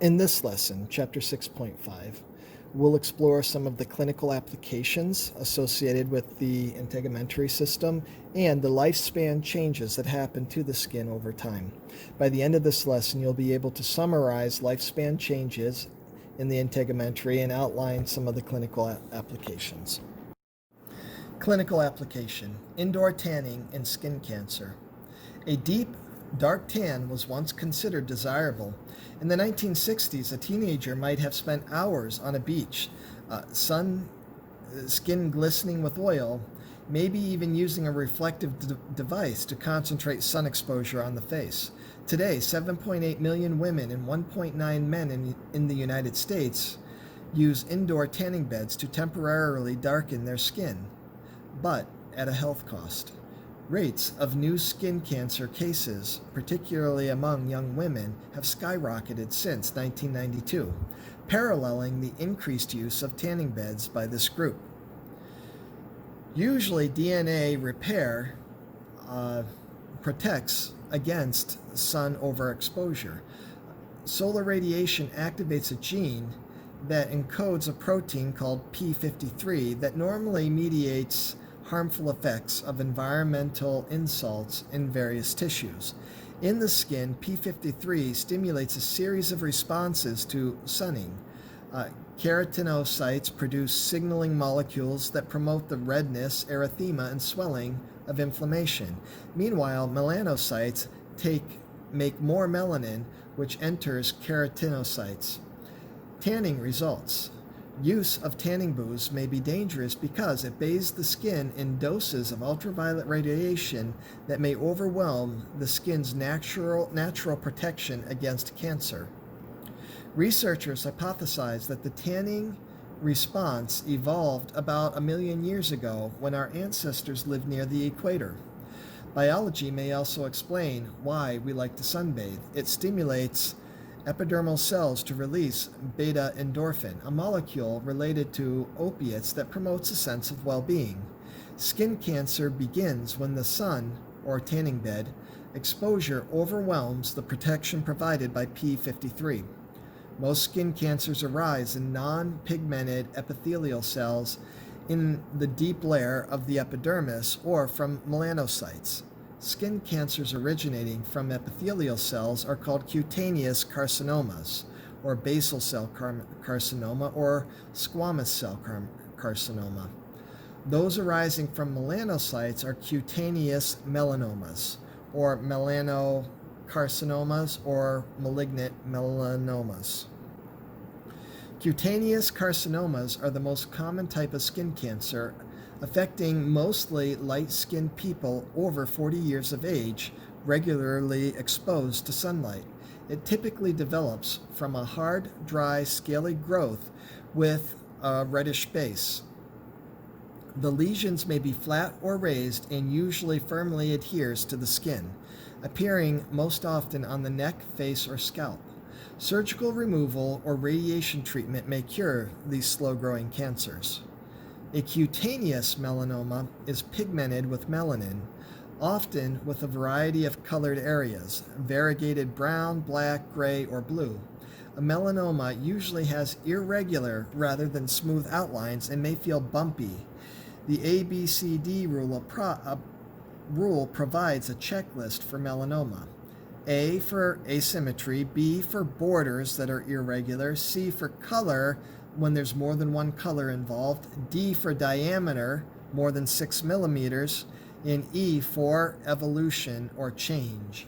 In this lesson, Chapter 6.5, we'll explore some of the clinical applications associated with the integumentary system and the lifespan changes that happen to the skin over time. By the end of this lesson, you'll be able to summarize lifespan changes in the integumentary and outline some of the clinical applications. Clinical application: indoor tanning in skin cancer. A deep, dark tan was once considered desirable. In the 1960s, a teenager might have spent hours on a beach, skin glistening with oil, maybe even using a reflective device to concentrate sun exposure on the face. Today, 7.8 million women and 1.9 men in the United States use indoor tanning beds to temporarily darken their skin, but at a health cost. Rates of new skin cancer cases, particularly among young women, have skyrocketed since 1992, paralleling the increased use of tanning beds by this group. Usually, DNA repair protects against sun overexposure. Solar radiation activates a gene that encodes a protein called p53 that normally mediates harmful effects of environmental insults in various tissues. In the skin, p53 stimulates a series of responses to sunning. Keratinocytes produce signaling molecules that promote the redness, erythema, and swelling of inflammation. Meanwhile, melanocytes make more melanin, which enters keratinocytes. Tanning results. Use of tanning booze may be dangerous because it bathes the skin in doses of ultraviolet radiation that may overwhelm the skin's natural protection against cancer. Researchers hypothesize that the tanning response evolved about 1 million years ago when our ancestors lived near the equator. Biology may also explain why we like to sunbathe. It stimulates epidermal cells to release beta-endorphin, a molecule related to opiates that promotes a sense of well-being. Skin cancer begins when the sun, or tanning bed, exposure overwhelms the protection provided by p53. Most skin cancers arise in non-pigmented epithelial cells in the deep layer of the epidermis or from melanocytes. Skin cancers originating from epithelial cells are called cutaneous carcinomas, or basal cell carcinoma, or squamous cell carcinoma. Those arising from melanocytes are cutaneous melanomas, or melanocarcinomas, or malignant melanomas. Cutaneous carcinomas are the most common type of skin cancer, affecting mostly light-skinned people over 40 years of age, regularly exposed to sunlight. It typically develops from a hard, dry, scaly growth with a reddish base. The lesions may be flat or raised and usually firmly adheres to the skin, appearing most often on the neck, face, or scalp. Surgical removal or radiation treatment may cure these slow-growing cancers. A cutaneous melanoma is pigmented with melanin, often with a variety of colored areas, variegated brown, black, gray, or blue. A melanoma usually has irregular rather than smooth outlines and may feel bumpy. The ABCD rule provides a checklist for melanoma. A for asymmetry, B for borders that are irregular, C for color when there's more than one color involved, D for diameter, more than 6 millimeters, and E for evolution or change.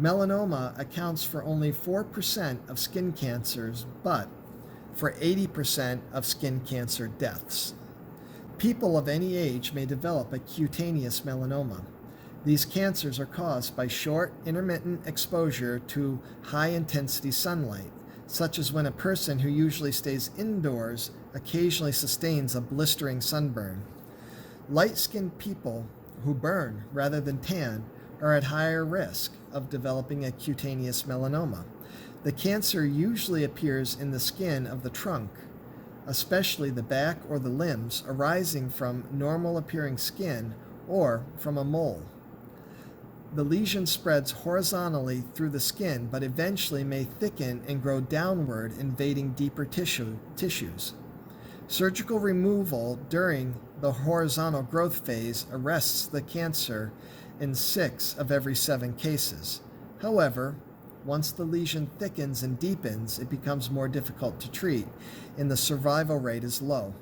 Melanoma accounts for only 4% of skin cancers, but for 80% of skin cancer deaths. People of any age may develop a cutaneous melanoma. These cancers are caused by short, intermittent exposure to high-intensity sunlight, such as when a person who usually stays indoors occasionally sustains a blistering sunburn. Light-skinned people who burn rather than tan are at higher risk of developing a cutaneous melanoma. The cancer usually appears in the skin of the trunk, especially the back or the limbs, arising from normal-appearing skin or from a mole. The lesion spreads horizontally through the skin, but eventually may thicken and grow downward, invading deeper tissues. Surgical removal during the horizontal growth phase arrests the cancer in 6 of every 7 cases. However, once the lesion thickens and deepens, it becomes more difficult to treat, and the survival rate is low.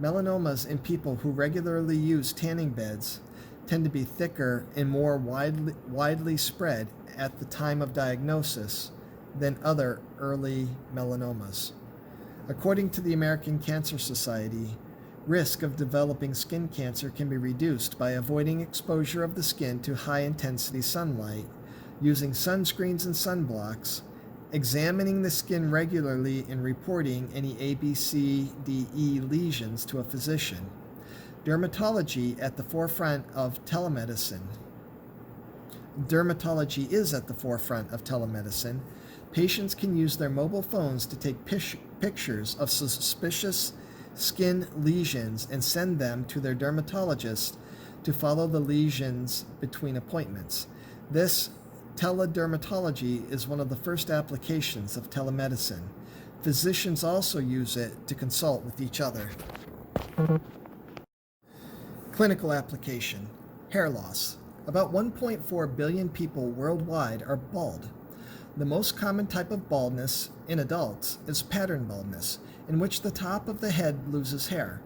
Melanomas in people who regularly use tanning beds tend to be thicker and more widely spread at the time of diagnosis than other early melanomas. According to the American Cancer Society, risk of developing skin cancer can be reduced by avoiding exposure of the skin to high-intensity sunlight, using sunscreens and sunblocks, examining the skin regularly, and reporting any ABCDE lesions to a physician. Dermatology at the forefront of telemedicine. Dermatology is at the forefront of telemedicine. Patients can use their mobile phones to take pictures of suspicious skin lesions and send them to their dermatologist to follow the lesions between appointments. This teledermatology is one of the first applications of telemedicine. Physicians also use it to consult with each other. Clinical application. Hair loss. About 1.4 billion people worldwide are bald. The most common type of baldness in adults is pattern baldness, in which the top of the head loses hair.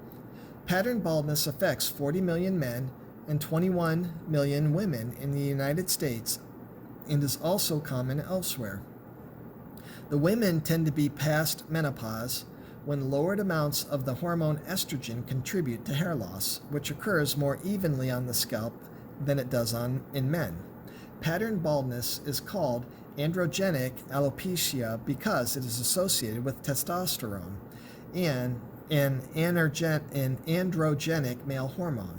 Pattern baldness affects 40 million men and 21 million women in the United States and is also common elsewhere. The women tend to be past menopause when lowered amounts of the hormone estrogen contribute to hair loss, which occurs more evenly on the scalp than it does in men. Pattern baldness is called androgenic alopecia because it is associated with testosterone and an androgenic male hormone.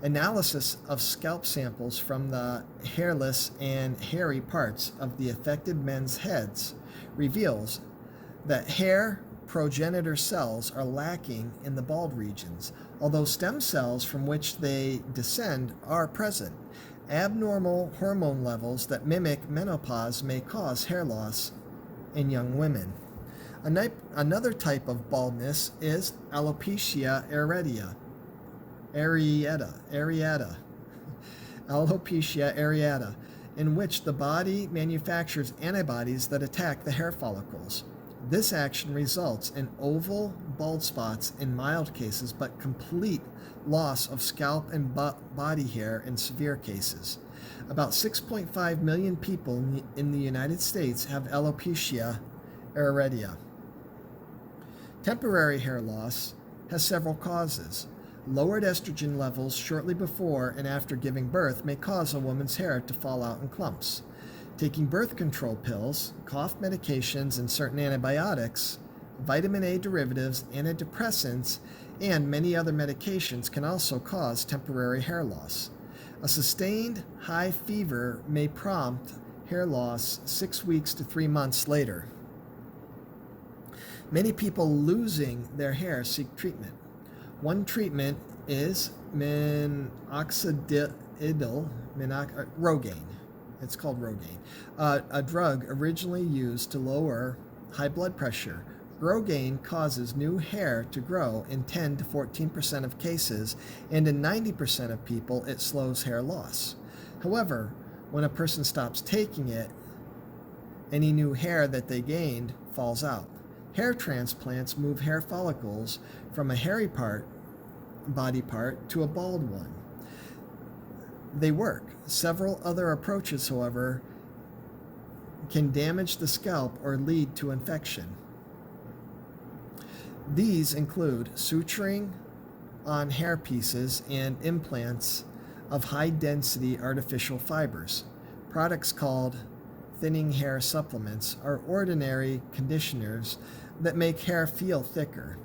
Analysis of scalp samples from the hairless and hairy parts of the affected men's heads reveals that hair progenitor cells are lacking in the bald regions, although stem cells from which they descend are present. Abnormal hormone levels that mimic menopause may cause hair loss in young women. Another type of baldness is alopecia areata. Alopecia areata, in which the body manufactures antibodies that attack the hair follicles. This action results in oval bald spots in mild cases, but complete loss of scalp and body hair in severe cases. About 6.5 million people in the United States have alopecia areata. Temporary hair loss has several causes. Lowered estrogen levels shortly before and after giving birth may cause a woman's hair to fall out in clumps. Taking birth control pills, cough medications, and certain antibiotics, vitamin A derivatives, antidepressants, and many other medications can also cause temporary hair loss. A sustained high fever may prompt hair loss 6 weeks to 3 months later. Many people losing their hair seek treatment. One treatment is minoxidil Rogaine. It's called Rogaine, a drug originally used to lower high blood pressure. Rogaine causes new hair to grow in 10 to 14% of cases, and in 90% of people, it slows hair loss. However, when a person stops taking it, any new hair that they gained falls out. Hair transplants move hair follicles from a hairy body part to a bald one. They work. Several other approaches, however, can damage the scalp or lead to infection. These include suturing on hair pieces and implants of high-density artificial fibers. Products called thinning hair supplements are ordinary conditioners that make hair feel thicker.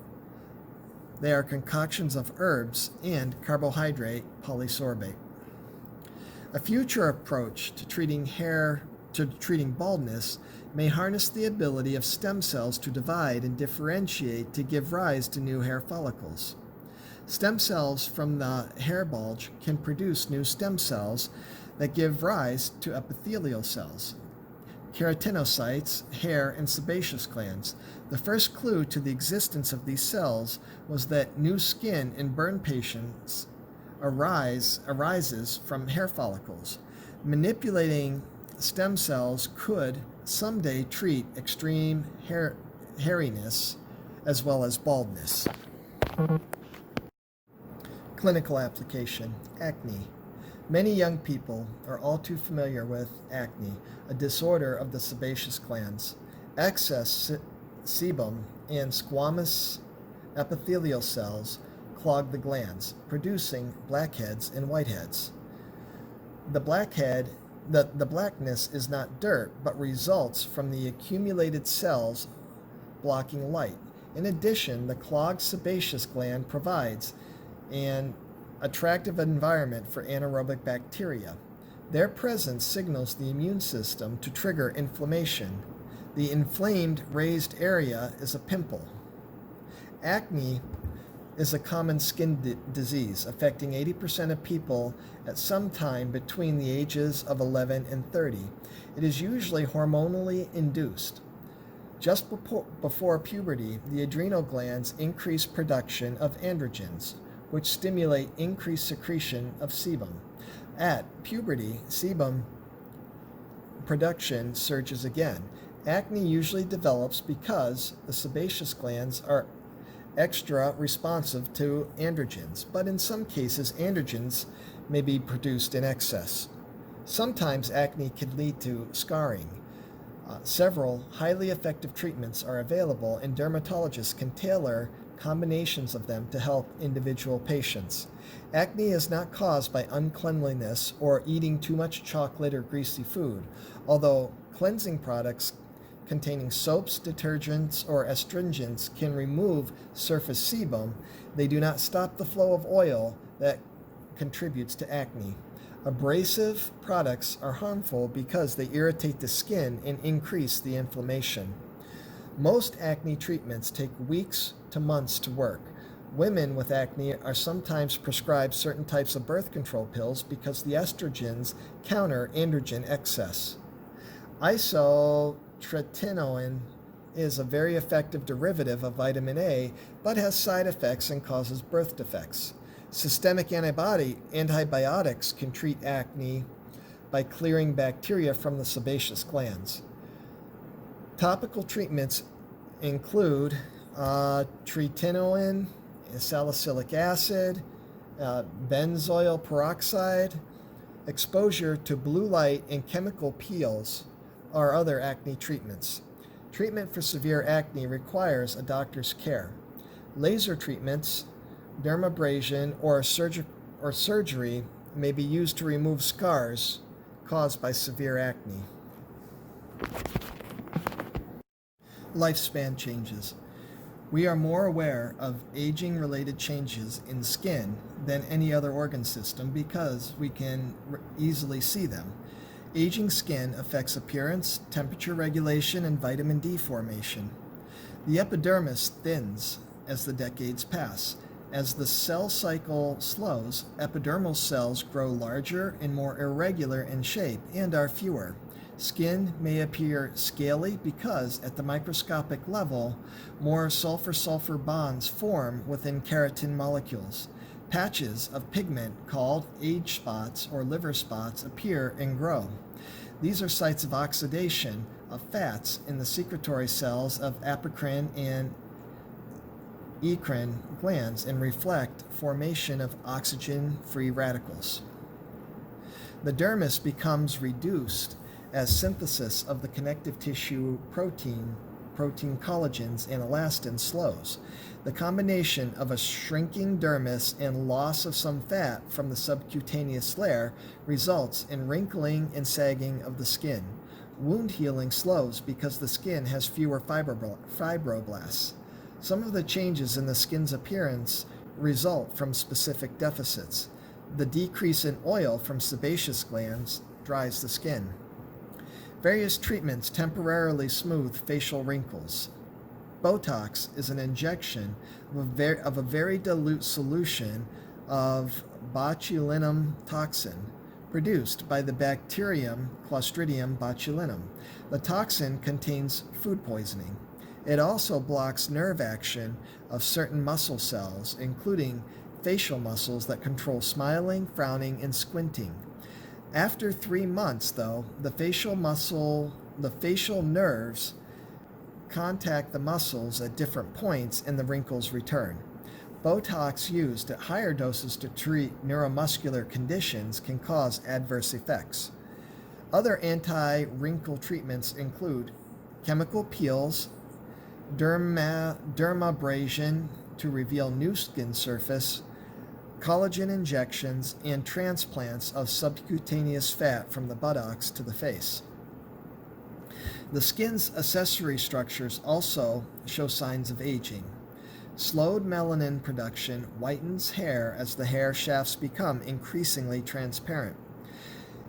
They are concoctions of herbs and carbohydrate polysorbate. A future approach to treating baldness may harness the ability of stem cells to divide and differentiate to give rise to new hair follicles. Stem cells from the hair bulge can produce new stem cells that give rise to epithelial cells, keratinocytes, hair, and sebaceous glands. The first clue to the existence of these cells was that new skin in burn patients arises from hair follicles. Manipulating stem cells could someday treat extreme hairiness as well as baldness. Clinical application: acne. Many young people are all too familiar with acne, a disorder of the sebaceous glands. Excess sebum and squamous epithelial cells clog the glands, producing blackheads and whiteheads. The blackness is not dirt, but results from the accumulated cells blocking light. In addition, the clogged sebaceous gland provides an attractive environment for anaerobic bacteria. Their presence signals the immune system to trigger inflammation. The inflamed, raised area is a pimple. Acne is a common skin disease affecting 80% of people at some time between the ages of 11 and 30. It is usually hormonally induced. Just before puberty, the adrenal glands increase production of androgens, which stimulate increased secretion of sebum. At puberty, sebum production surges again. Acne usually develops because the sebaceous glands are extra responsive to androgens, but in some cases, androgens may be produced in excess. Sometimes acne can lead to scarring. Several highly effective treatments are available, and dermatologists can tailor combinations of them to help individual patients. Acne is not caused by uncleanliness or eating too much chocolate or greasy food, although cleansing products containing soaps, detergents, or astringents can remove surface sebum. They do not stop the flow of oil that contributes to acne. Abrasive products are harmful because they irritate the skin and increase the inflammation. Most acne treatments take weeks to months to work. Women with acne are sometimes prescribed certain types of birth control pills because the estrogens counter androgen excess. Isotretinoin is a very effective derivative of vitamin A, but has side effects and causes birth defects. Systemic antibiotics can treat acne by clearing bacteria from the sebaceous glands. Topical treatments include tretinoin, salicylic acid, benzoyl peroxide. Exposure to blue light and chemical peels are other acne treatments. Treatment for severe acne requires a doctor's care. Laser treatments, dermabrasion, or surgery may be used to remove scars caused by severe acne. Lifespan changes. We are more aware of aging-related changes in skin than any other organ system because we can easily see them. Aging skin affects appearance, temperature regulation, and vitamin D formation. The epidermis thins as the decades pass. As the cell cycle slows, epidermal cells grow larger and more irregular in shape and are fewer. Skin may appear scaly because, at the microscopic level, more sulfur-sulfur bonds form within keratin molecules. Patches of pigment called age spots or liver spots appear and grow. These are sites of oxidation of fats in the secretory cells of apocrine and eccrine glands and reflect formation of oxygen-free radicals. The dermis becomes reduced as synthesis of the connective tissue protein collagens and elastin slows. The combination of a shrinking dermis and loss of some fat from the subcutaneous layer results in wrinkling and sagging of the skin. Wound healing slows because the skin has fewer fibroblasts. Some of the changes in the skin's appearance result from specific deficits. The decrease in oil from sebaceous glands dries the skin. Various treatments temporarily smooth facial wrinkles. Botox is an injection of a very dilute solution of botulinum toxin, produced by the bacterium Clostridium botulinum. The toxin contains food poisoning. It also blocks nerve action of certain muscle cells, including facial muscles that control smiling, frowning, and squinting. After 3 months, though, the facial nerves contact the muscles at different points and the wrinkles return. Botox used at higher doses to treat neuromuscular conditions can cause adverse effects. Other anti-wrinkle treatments include chemical peels, dermabrasion to reveal new skin surface, collagen injections, and transplants of subcutaneous fat from the buttocks to the face. The skin's accessory structures also show signs of aging. Slowed melanin production whitens hair as the hair shafts become increasingly transparent.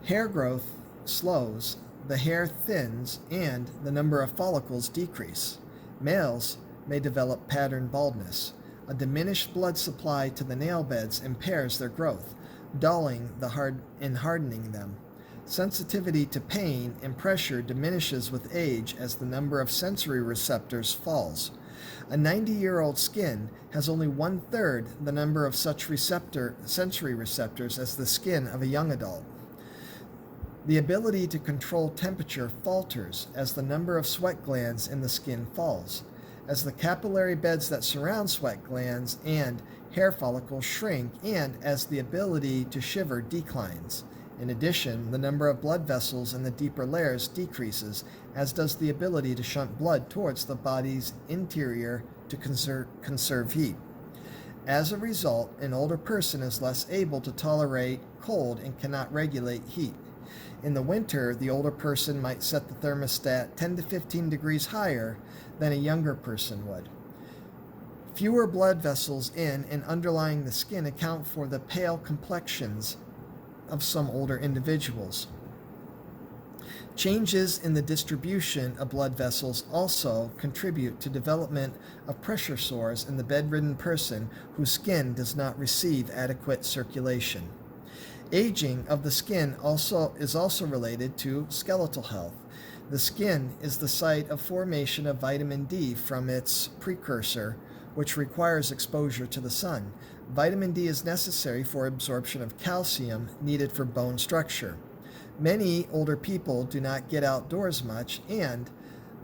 Hair growth slows, the hair thins, and the number of follicles decrease. Males may develop pattern baldness. A diminished blood supply to the nail beds impairs their growth, dulling and hardening them. Sensitivity to pain and pressure diminishes with age as the number of sensory receptors falls. A 90-year-old skin has only 1/3 the number of such sensory receptors as the skin of a young adult. The ability to control temperature falters as the number of sweat glands in the skin falls, as the capillary beds that surround sweat glands and hair follicles shrink, and as the ability to shiver declines. In addition, the number of blood vessels in the deeper layers decreases, as does the ability to shunt blood towards the body's interior to conserve heat. As a result, an older person is less able to tolerate cold and cannot regulate heat. In the winter, the older person might set the thermostat 10 to 15 degrees higher than a younger person would. Fewer blood vessels in and underlying the skin account for the pale complexions of some older individuals. Changes in the distribution of blood vessels also contribute to development of pressure sores in the bedridden person whose skin does not receive adequate circulation. Aging of the skin is also related to skeletal health. The skin is the site of formation of vitamin D from its precursor, which requires exposure to the sun. Vitamin D is necessary for absorption of calcium needed for bone structure. Many older people do not get outdoors much, and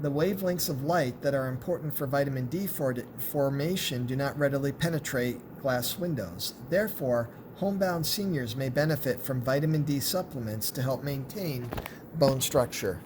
the wavelengths of light that are important for vitamin D formation do not readily penetrate glass windows. Therefore, homebound seniors may benefit from vitamin D supplements to help maintain bone structure.